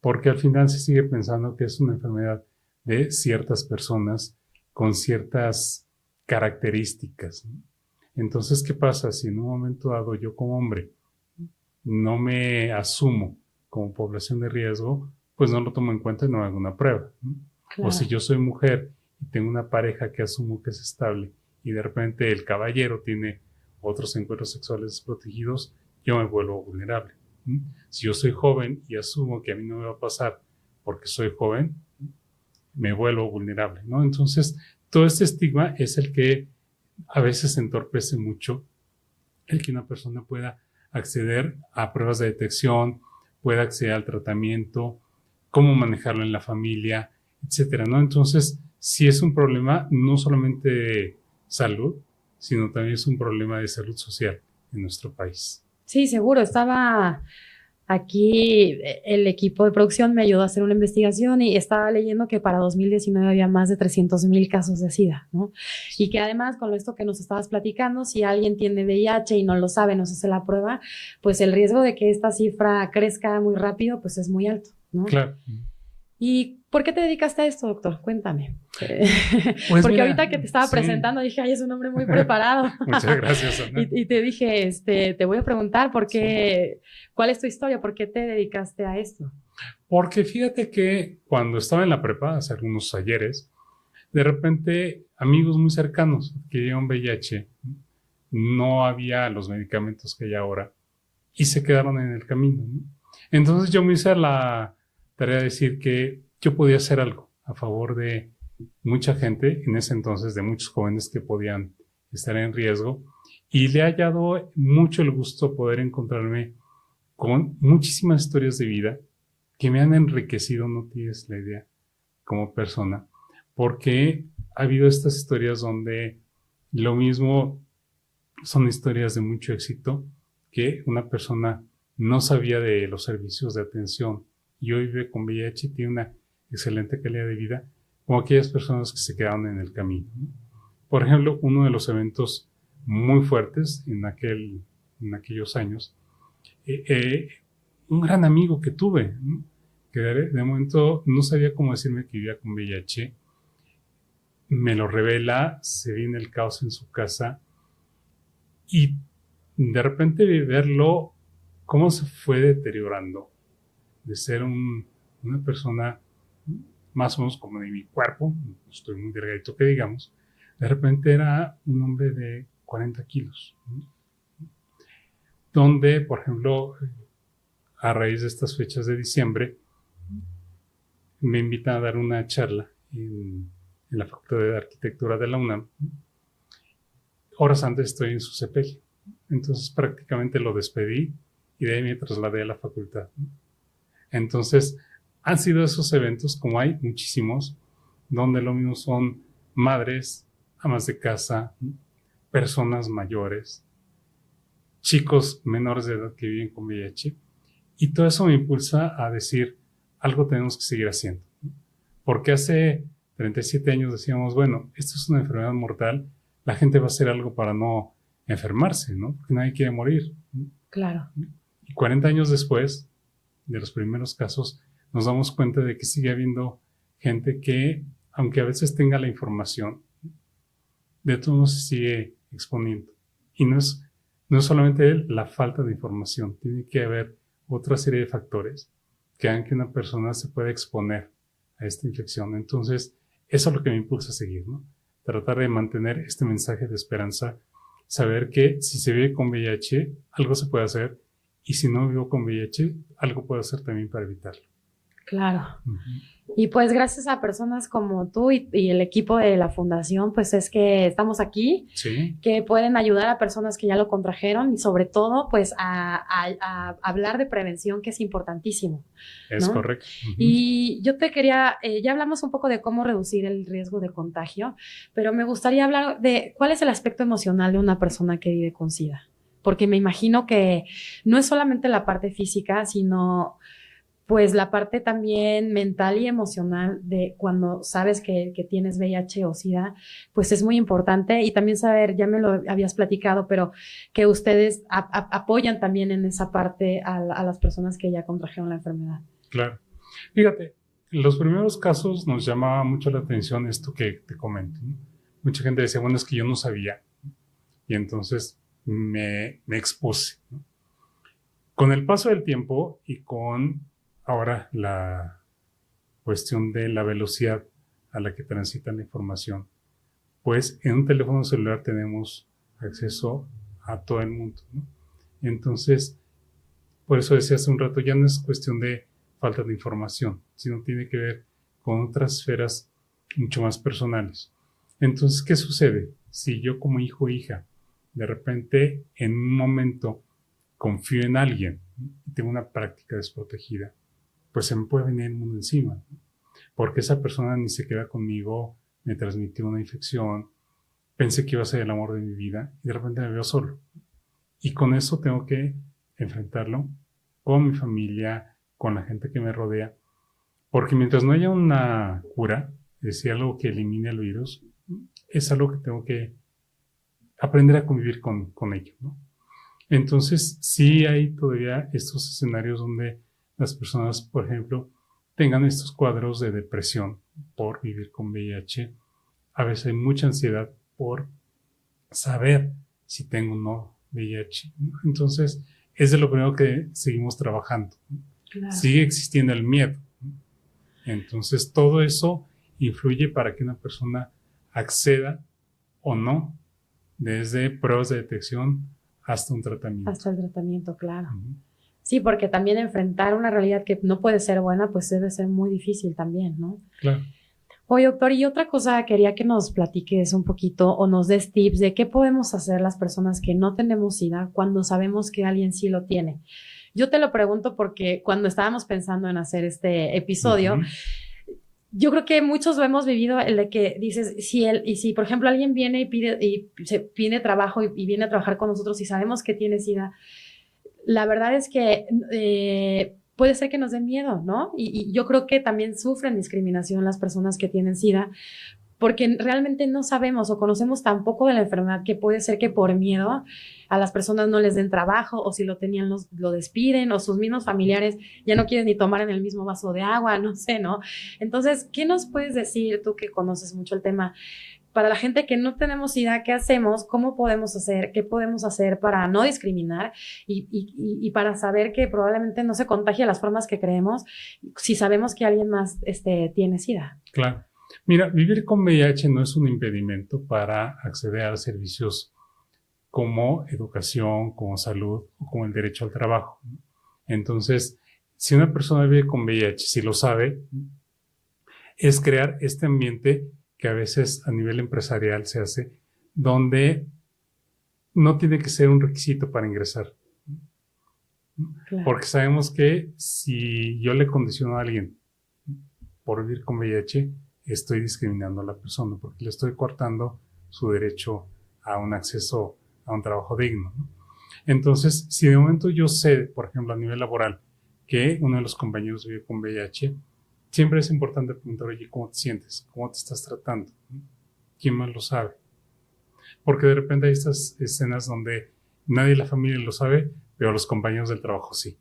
Porque al final se sigue pensando que es una enfermedad de ciertas personas con ciertas características, ¿no? Entonces, ¿qué pasa si en un momento dado yo como hombre no me asumo como población de riesgo? Pues no lo tomo en cuenta y no hago una prueba, ¿no? Claro. O si yo soy mujer y tengo una pareja que asumo que es estable y de repente el caballero tiene otros encuentros sexuales desprotegidos, yo me vuelvo vulnerable. Si yo soy joven y asumo que a mí no me va a pasar porque soy joven, me vuelvo vulnerable, ¿no? Entonces, todo este estigma es el que a veces entorpece mucho el que una persona pueda acceder a pruebas de detección, pueda acceder al tratamiento, cómo manejarlo en la familia, etcétera, ¿no? Entonces, sí es un problema no solamente de salud, sino también es un problema de salud social en nuestro país. Sí, seguro. Estaba aquí, el equipo de producción me ayudó a hacer una investigación y estaba leyendo que para 2019 había más de 300,000 casos de SIDA, ¿no? Y que además, con esto que nos estabas platicando, si alguien tiene VIH y no lo sabe, no se hace la prueba, pues el riesgo de que esta cifra crezca muy rápido, pues es muy alto, ¿no? Claro. ¿Y por qué te dedicaste a esto, doctor? Cuéntame. Pues porque mira, ahorita que te estaba presentando dije, ay, es un hombre muy preparado. Muchas gracias, Ana. y te dije, te voy a preguntar por qué, ¿cuál es tu historia? ¿Por qué te dedicaste a esto? Porque fíjate que cuando estaba en la prepa, hace algunos ayeres, de repente amigos muy cercanos que llevan VIH, no había los medicamentos que hay ahora y se quedaron en el camino, ¿no? Entonces yo me hice la tarea decir que yo podía hacer algo a favor de mucha gente, en ese entonces de muchos jóvenes que podían estar en riesgo, y le ha dado mucho el gusto poder encontrarme con muchísimas historias de vida que me han enriquecido, no tienes la idea, como persona, porque ha habido estas historias donde lo mismo son historias de mucho éxito, que una persona no sabía de los servicios de atención y hoy vive con VIH y tiene una excelente calidad de vida, como aquellas personas que se quedaron en el camino, ¿no? Por ejemplo, uno de los eventos muy fuertes en aquellos años, un gran amigo que tuve, ¿no? Que de momento no sabía cómo decirme que vivía con VIH, me lo revela, se viene el caos en su casa y de repente verlo cómo se fue deteriorando de ser una persona más o menos como de mi cuerpo, no estoy muy delgadito que digamos, de repente era un hombre de 40 kilos, ¿no? Donde, por ejemplo, a raíz de estas fechas de diciembre, me invitan a dar una charla en la Facultad de Arquitectura de la UNAM. Horas antes estoy en su sepelio. Entonces prácticamente lo despedí y de ahí me trasladé a la facultad. Entonces han sido esos eventos, como hay muchísimos, donde lo mismo son madres, amas de casa, personas mayores, chicos menores de edad que viven con VIH. Y todo eso me impulsa a decir, algo tenemos que seguir haciendo. Porque hace 37 años decíamos, bueno, esto es una enfermedad mortal, la gente va a hacer algo para no enfermarse, ¿no? Porque nadie quiere morir. Claro. Y 40 años después de los primeros casos, nos damos cuenta de que sigue habiendo gente que, aunque a veces tenga la información, de todo se sigue exponiendo. Y no es solamente la falta de información, tiene que haber otra serie de factores que hagan que una persona se pueda exponer a esta infección. Entonces, eso es lo que me impulsa a seguir, ¿no? Tratar de mantener este mensaje de esperanza, saber que si se vive con VIH, algo se puede hacer, y si no vivo con VIH, algo puedo hacer también para evitarlo. Claro. Y pues gracias a personas como tú y el equipo de la fundación, pues es que estamos aquí, sí, que pueden ayudar a personas que ya lo contrajeron y sobre todo pues a hablar de prevención, que es importantísimo, es ¿no? correcto. Y yo te quería, ya hablamos un poco de cómo reducir el riesgo de contagio, pero me gustaría hablar de cuál es el aspecto emocional de una persona que vive con SIDA, porque me imagino que no es solamente la parte física, sino pues la parte también mental y emocional de cuando sabes que tienes VIH o SIDA, pues es muy importante. Y también saber, ya me lo habías platicado, pero que ustedes apoyan también en esa parte a las personas que ya contrajeron la enfermedad. Claro. Fíjate, en los primeros casos nos llamaba mucho la atención esto que te comento, ¿no? Mucha gente decía, bueno, es que yo no sabía. Y entonces me expuse, ¿no? Con el paso del tiempo y con ahora la cuestión de la velocidad a la que transita la información, pues en un teléfono celular tenemos acceso a todo el mundo, ¿no? Entonces, por eso decía hace un rato, ya no es cuestión de falta de información, sino tiene que ver con otras esferas mucho más personales. Entonces, ¿qué sucede? Si yo como hijo o hija, de repente, en un momento, confío en alguien y tengo una práctica desprotegida, pues se me puede venir el mundo encima, ¿no? Porque esa persona ni se queda conmigo, me transmitió una infección, pensé que iba a ser el amor de mi vida y de repente me veo solo. Y con eso tengo que enfrentarlo con mi familia, con la gente que me rodea, porque mientras no haya una cura, es decir, algo que elimine el virus, es algo que tengo que aprender a convivir con ello, ¿no? Entonces, sí hay todavía estos escenarios donde las personas, por ejemplo, tengan estos cuadros de depresión por vivir con VIH. A veces hay mucha ansiedad por saber si tengo o no VIH, ¿no? Entonces, es de lo primero que seguimos trabajando, ¿no? Claro. Sigue existiendo el miedo, ¿no? Entonces, todo eso influye para que una persona acceda o no, desde pruebas de detección hasta un tratamiento. Hasta el tratamiento, claro. Sí, porque también enfrentar una realidad que no puede ser buena, pues debe ser muy difícil también, ¿no? Claro. Oye, doctor, y otra cosa, quería que nos platiques un poquito o nos des tips de qué podemos hacer las personas que no tenemos SIDA cuando sabemos que alguien sí lo tiene. Yo te lo pregunto porque cuando estábamos pensando en hacer este episodio, yo creo que muchos lo hemos vivido, el de que dices, si por ejemplo alguien viene pide trabajo y viene a trabajar con nosotros y sabemos que tiene SIDA, la verdad es que puede ser que nos dé miedo, ¿no? Y yo creo que también sufren discriminación las personas que tienen SIDA, porque realmente no sabemos o conocemos tan poco de la enfermedad que puede ser que por miedo a las personas no les den trabajo, o si lo tenían lo despiden, o sus mismos familiares ya no quieren ni tomar en el mismo vaso de agua, no sé, ¿no? Entonces, ¿qué nos puedes decir tú que conoces mucho el tema? Para la gente que no tenemos idea, ¿qué hacemos? ¿Cómo podemos hacer? ¿Qué podemos hacer para no discriminar y para saber que probablemente no se contagie las formas que creemos si sabemos que alguien más tiene SIDA? Claro. Mira, vivir con VIH no es un impedimento para acceder a servicios como educación, como salud o como el derecho al trabajo. Entonces, si una persona vive con VIH, si lo sabe, es crear este ambiente que a veces a nivel empresarial se hace, donde no tiene que ser un requisito para ingresar. Claro. Porque sabemos que si yo le condiciono a alguien por vivir con VIH, estoy discriminando a la persona, porque le estoy cortando su derecho a un acceso a un trabajo digno, ¿no? Entonces, si de momento yo sé, por ejemplo, a nivel laboral, que uno de los compañeros vive con VIH, siempre es importante preguntar, oye, ¿cómo te sientes? ¿Cómo te estás tratando? ¿Quién más lo sabe? Porque de repente hay estas escenas donde nadie de la familia lo sabe, pero los compañeros del trabajo sí.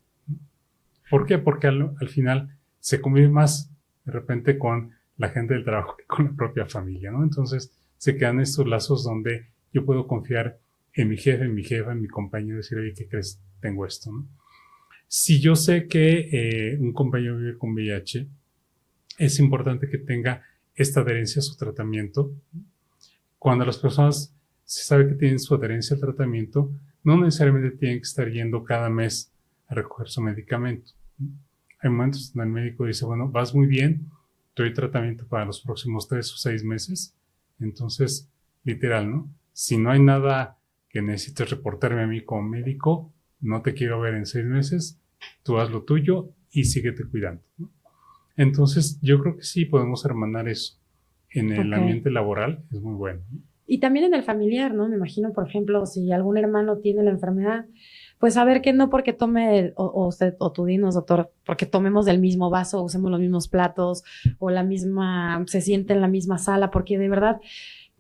¿Por qué? Porque al final se convive más de repente con la gente del trabajo que con la propia familia, ¿no? Entonces se quedan estos lazos donde yo puedo confiar en mi jefe, en mi jefa, en mi compañero y decir, oye, ¿qué crees? Tengo esto, ¿no? Si yo sé que un compañero vive con VIH, es importante que tenga esta adherencia a su tratamiento. Cuando las personas se sabe que tienen su adherencia al tratamiento, no necesariamente tienen que estar yendo cada mes a recoger su medicamento. Hay momentos donde el médico dice, bueno, vas muy bien, te doy tratamiento para los próximos 3 o 6 meses. Entonces, literal, ¿no? Si no hay nada que necesites reportarme a mí como médico, no te quiero ver en 6 meses, tú haz lo tuyo y síguete cuidando, ¿no? Entonces, yo creo que sí podemos hermanar eso en el ambiente laboral, es muy bueno, ¿no? Y también en el familiar, ¿no? Me imagino, por ejemplo, si algún hermano tiene la enfermedad, pues saber que no porque tome, o tú dinos, doctor, porque tomemos del mismo vaso, usemos los mismos platos, o se siente en la misma sala, porque de verdad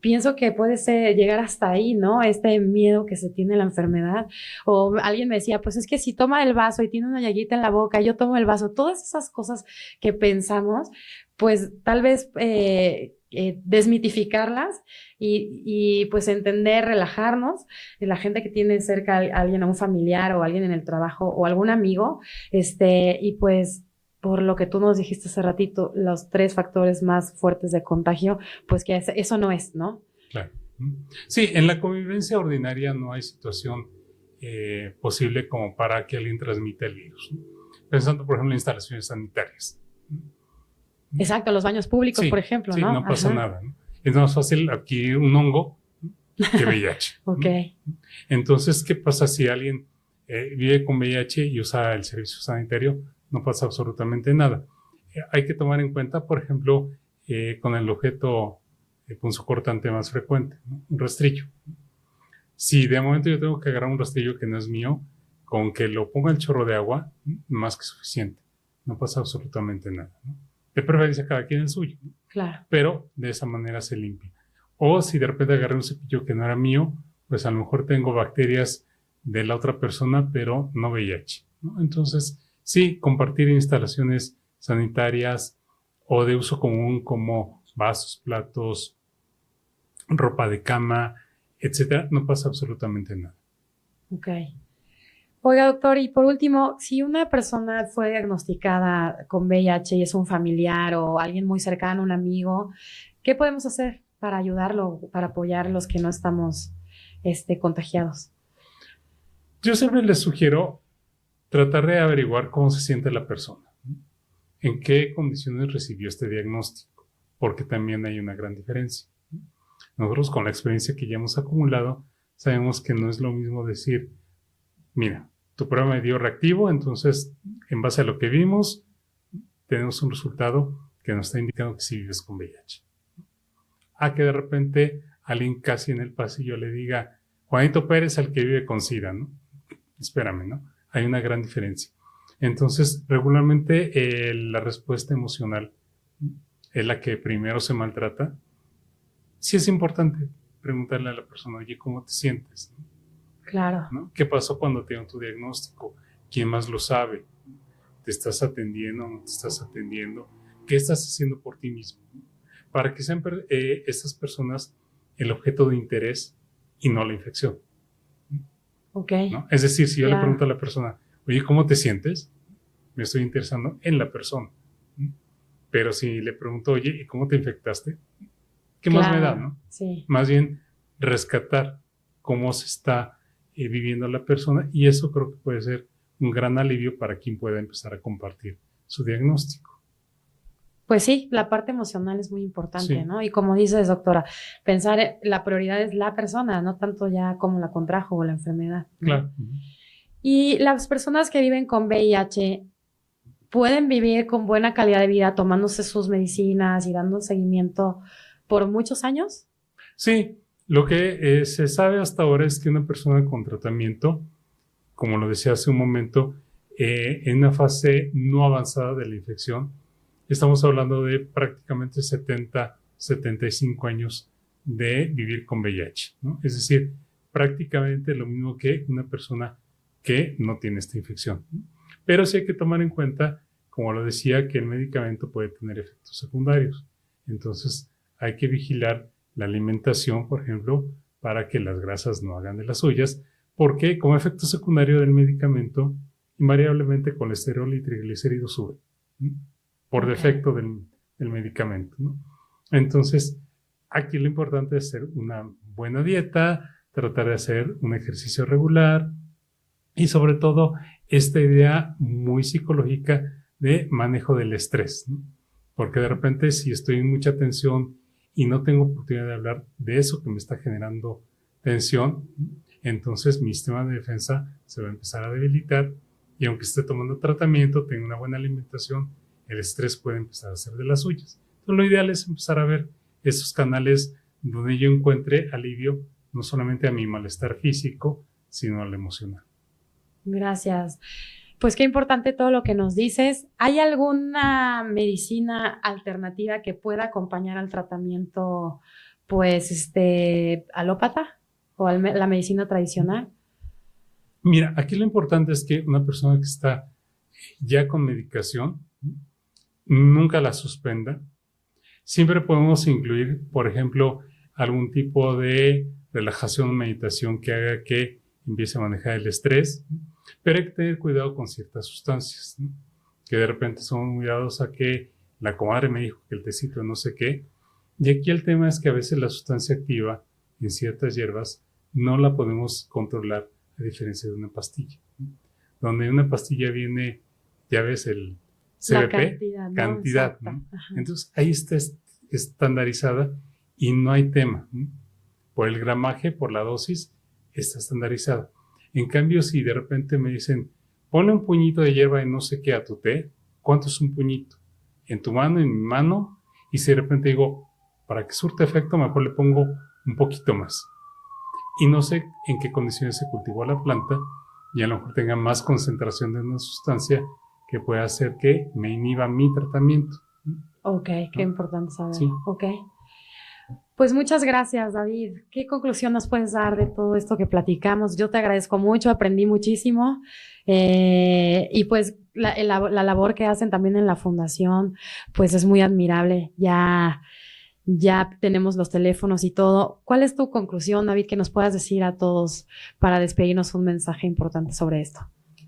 pienso que puede llegar hasta ahí, ¿no? Este miedo que se tiene a la enfermedad. O alguien me decía, pues es que si toma el vaso y tiene una llaguita en la boca, yo tomo el vaso, todas esas cosas que pensamos, pues tal vez desmitificarlas y pues entender, relajarnos. La gente que tiene cerca a alguien, a un familiar o alguien en el trabajo o algún amigo, y pues por lo que tú nos dijiste hace ratito, los 3 factores más fuertes de contagio, pues que eso no es, ¿no? Claro. Sí, en la convivencia ordinaria no hay situación posible como para que alguien transmita el virus, ¿no? Pensando, por ejemplo, en instalaciones sanitarias. Exacto, los baños públicos, sí, por ejemplo, sí, ¿no? no pasa nada, ¿no? Es más fácil adquirir un hongo que VIH. Ok. ¿No? Entonces, ¿qué pasa si alguien vive con VIH y usa el servicio sanitario? No pasa absolutamente nada. Hay que tomar en cuenta, por ejemplo, con el objeto punzocortante más frecuente, ¿no? Un rastrillo. Si de momento yo tengo que agarrar un rastrillo que no es mío, con que lo ponga el chorro de agua, más que suficiente. No pasa absolutamente nada, ¿no? De preferencia cada quien el suyo, ¿no? Claro. Pero de esa manera se limpia. O si de repente agarré un cepillo que no era mío, pues a lo mejor tengo bacterias de la otra persona, pero no VIH, ¿no? Entonces, sí, compartir instalaciones sanitarias o de uso común como vasos, platos, ropa de cama, etcétera, no pasa absolutamente nada. Ok. Oiga, doctor, y por último, si una persona fue diagnosticada con VIH y es un familiar o alguien muy cercano, un amigo, ¿qué podemos hacer para ayudarlo, para apoyar a los que no estamos contagiados? Yo siempre les sugiero tratar de averiguar cómo se siente la persona, ¿no? En qué condiciones recibió este diagnóstico, porque también hay una gran diferencia. Nosotros, con la experiencia que ya hemos acumulado, sabemos que no es lo mismo decir, mira, tu prueba me dio reactivo, entonces, en base a lo que vimos, tenemos un resultado que nos está indicando que sí vives con VIH. A que de repente alguien casi en el pasillo le diga, Juanito Pérez, al que vive con SIDA, ¿no? Espérame, ¿no? Hay una gran diferencia. Entonces, regularmente la respuesta emocional es la que primero se maltrata. Sí es importante preguntarle a la persona, oye, ¿cómo te sientes? Claro. ¿No? ¿Qué pasó cuando te dieron tu diagnóstico? ¿Quién más lo sabe? ¿Te estás atendiendo o no te estás atendiendo? ¿Qué estás haciendo por ti mismo? Para que sean estas personas el objeto de interés y no la infección. Ok. ¿No? Es decir, si yo le Claro. pregunto a la persona, oye, ¿cómo te sientes? Me estoy interesando en la persona. Pero si le pregunto, oye, ¿y cómo te infectaste? ¿Qué más me da, Claro. no? Sí. Más bien rescatar cómo se está viviendo la persona, y eso creo que puede ser un gran alivio para quien pueda empezar a compartir su diagnóstico. Pues sí, la parte emocional es muy importante, Sí. ¿no? Y como dices, doctora, pensar, la prioridad es la persona, no tanto ya cómo la contrajo o la enfermedad, ¿no? Claro. Y las personas que viven con VIH pueden vivir con buena calidad de vida tomándose sus medicinas y dando seguimiento por muchos años. Sí, lo que se sabe hasta ahora es que una persona con tratamiento, como lo decía hace un momento, en una fase no avanzada de la infección, estamos hablando de prácticamente 70, 75 años de vivir con VIH, ¿no? Es decir, prácticamente lo mismo que una persona que no tiene esta infección. Pero sí hay que tomar en cuenta, como lo decía, que el medicamento puede tener efectos secundarios. Entonces, hay que vigilar la alimentación, por ejemplo, para que las grasas no hagan de las suyas, porque como efecto secundario del medicamento, invariablemente colesterol y triglicéridos suben, ¿no? Por Ok. defecto del medicamento, ¿no? Entonces, aquí lo importante es hacer una buena dieta, tratar de hacer un ejercicio regular y sobre todo esta idea muy psicológica de manejo del estrés, ¿no? Porque de repente si estoy en mucha tensión y no tengo oportunidad de hablar de eso que me está generando tensión, entonces mi sistema de defensa se va a empezar a debilitar, y aunque esté tomando tratamiento, tenga una buena alimentación, el estrés puede empezar a hacer de las suyas. Entonces lo ideal es empezar a ver esos canales donde yo encuentre alivio no solamente a mi malestar físico, sino al emocional. Gracias. Pues qué importante todo lo que nos dices. ¿Hay alguna medicina alternativa que pueda acompañar al tratamiento, pues, alópata o la medicina tradicional? Mira, aquí lo importante es que una persona que está ya con medicación nunca la suspenda. Siempre podemos incluir, por ejemplo, algún tipo de relajación o meditación que haga que empiece a manejar el estrés, pero hay que tener cuidado con ciertas sustancias, ¿no? Que de repente son muy dados a que la comadre me dijo que el tecito no sé qué, y aquí el tema es que a veces la sustancia activa en ciertas hierbas no la podemos controlar, a diferencia de una pastilla, ¿no? Donde una pastilla viene, ya ves, el La CBP, cantidad, ¿no? cantidad, Exacto. ¿no? Ajá. Entonces ahí está estandarizada y no hay tema, ¿no? Por el gramaje, por la dosis, está estandarizada. En cambio, si de repente me dicen, ponle un puñito de hierba y no sé qué a tu té, ¿cuánto es un puñito? En tu mano, en mi mano, y si de repente digo, para que surte efecto, mejor le pongo un poquito más. Y no sé en qué condiciones se cultivó la planta, y a lo mejor tenga más concentración de una sustancia que pueda hacer que me inhiba mi tratamiento. Ok, qué ¿no? importante saberlo. Sí. Ok. Pues muchas gracias, David. ¿Qué conclusión nos puedes dar de todo esto que platicamos? Yo te agradezco mucho, aprendí muchísimo. Y pues la labor que hacen también en la fundación, pues es muy admirable. Ya tenemos los teléfonos y todo. ¿Cuál es tu conclusión, David, que nos puedas decir a todos para despedirnos un mensaje importante sobre esto?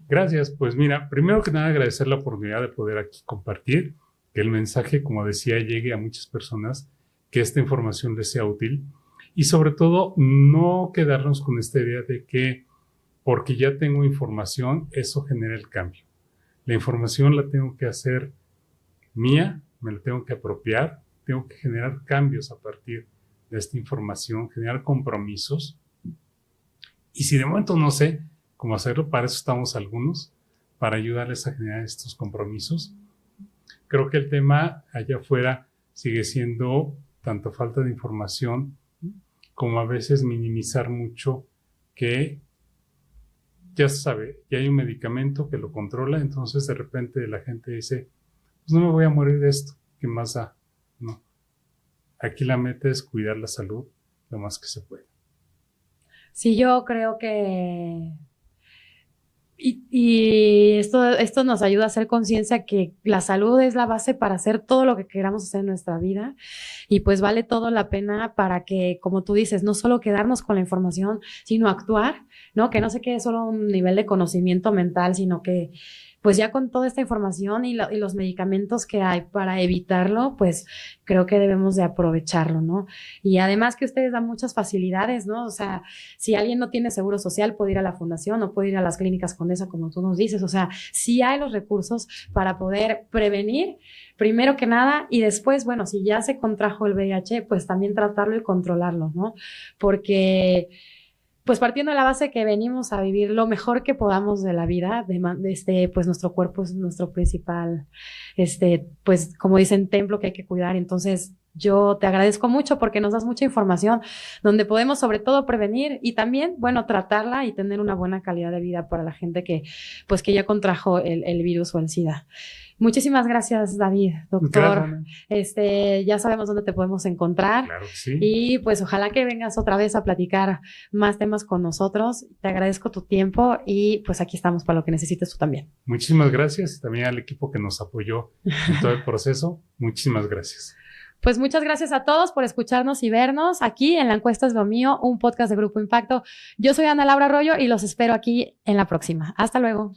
Gracias. Pues mira, primero que nada agradecer la oportunidad de poder aquí compartir, que el mensaje, como decía, llegue a muchas personas, que esta información les sea útil y sobre todo no quedarnos con esta idea de que porque ya tengo información, eso genera el cambio. La información la tengo que hacer mía, me la tengo que apropiar, tengo que generar cambios a partir de esta información, generar compromisos. Y si de momento no sé cómo hacerlo, para eso estamos algunos, para ayudarles a generar estos compromisos. Creo que el tema allá afuera sigue siendo tanto falta de información como a veces minimizar mucho que ya se sabe, ya hay un medicamento que lo controla, entonces de repente la gente dice, pues no me voy a morir de esto, ¿qué más da? No. Aquí la meta es cuidar la salud lo más que se puede. Sí, yo creo que... Y esto nos ayuda a hacer conciencia que la salud es la base para hacer todo lo que queramos hacer en nuestra vida y pues vale todo la pena para que, como tú dices, no solo quedarnos con la información, sino actuar, ¿no? Que no se quede solo un nivel de conocimiento mental, sino que pues ya con toda esta información y los medicamentos que hay para evitarlo, pues creo que debemos de aprovecharlo, ¿no? Y además que ustedes dan muchas facilidades, ¿no? O sea, si alguien no tiene seguro social, puede ir a la fundación o puede ir a las clínicas Condesa, como tú nos dices. O sea, sí hay los recursos para poder prevenir, primero que nada, y después, bueno, si ya se contrajo el VIH, pues también tratarlo y controlarlo, ¿no? Porque... pues partiendo de la base que venimos a vivir lo mejor que podamos de la vida, pues nuestro cuerpo es nuestro principal, pues como dicen, templo que hay que cuidar. Entonces, yo te agradezco mucho porque nos das mucha información donde podemos sobre todo prevenir y también, bueno, tratarla y tener una buena calidad de vida para la gente que, pues que ya contrajo el virus o el SIDA. Muchísimas gracias, David, doctor. Ya sabemos dónde te podemos encontrar. Claro que sí. Y pues ojalá que vengas otra vez a platicar más temas con nosotros. Te agradezco tu tiempo y pues aquí estamos para lo que necesites tú también. Muchísimas gracias. También al equipo que nos apoyó en todo el proceso. Muchísimas gracias. Pues muchas gracias a todos por escucharnos y vernos aquí en La Encuesta es lo mío, un podcast de Grupo Impacto. Yo soy Ana Laura Arroyo y los espero aquí en la próxima. Hasta luego.